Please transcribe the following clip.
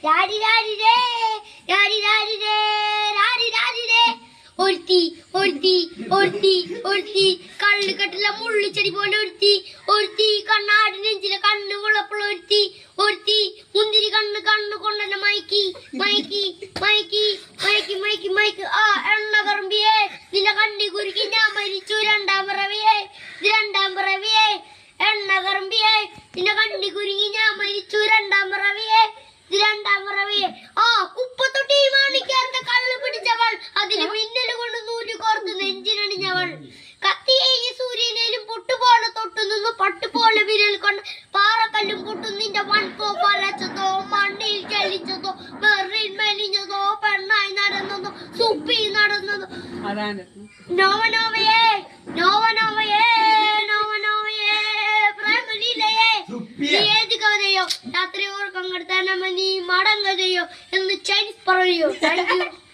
രാരി രാരി രേ രാരി രാരി രേ രാരി രാരി രേ ഒരുത്തി ഒരുത്തി ഒരുത്തി ഒരുത്തി കള്ളുകെട്ടിലെ മുള്ളിച്ചെടി പോലെ ഒരുത്തി ഒരുത്തി കണ്ണാടി നെഞ്ചിലെ കണ്ണ് കുളപ്പുള്ള ഒരുത്തി ഒരുത്തി മുന്തിരി കണ്ണ് കണ്ണ് കൊണ്ടെന്നെ മയക്കി മയക്കി മയക്കി മയക്കി മയക്കി മയക്കി ആ എണ്ണ കറമ്പിയേ നിന്റെ കണ്ണി കുരുക്കി ഞാൻ മരിച്ചു രണ്ടാം പിറവിയേ രണ്ടാം പിറവിയേ എണ്ണ കറമ്പിയേ നിന്റെ കണ്ണി കുരുങ്ങി ഞാൻ മരിച്ചു രണ്ടാം പിറവിയേ രണ്ടാം പിറവിയേ ആ കുപ്പത്തൊട്ടി മാണിക്കാത്ത കള്ള് പിടിച്ചവൾ അതിന് മിന്നൽ കൊണ്ട് നൂല് കോർത്ത് നെഞ്ചിനണിഞ്ഞവൾ കത്തിയേകി സൂര്യനേലും പൊട്ടുപോലെ തൊട്ടു നിന്നു പട്ടുപോലെ വിരൽ കൊണ്ട് പാറക്കല്ലും പൊട്ടു നിന്റെ മൺകോ പലച്ചതോ മണ്ണിൽ ചലിച്ചതോ മെറിൽ മെലിഞ്ഞതോ പെണ്ണായി നടന്നതോ സുപ്പി നടന്നതോ നോവനോവയേ നോവനോവയേ നോവനോവയേ പ്രേമലീലയേ ഏത് കഥയോ രാത്രി ഓർക്കം കെടുത്താനമ്മ നീ മടങ്ങതയോ എന്ന് ചൈനീസ് പറയോ താങ്ക് യു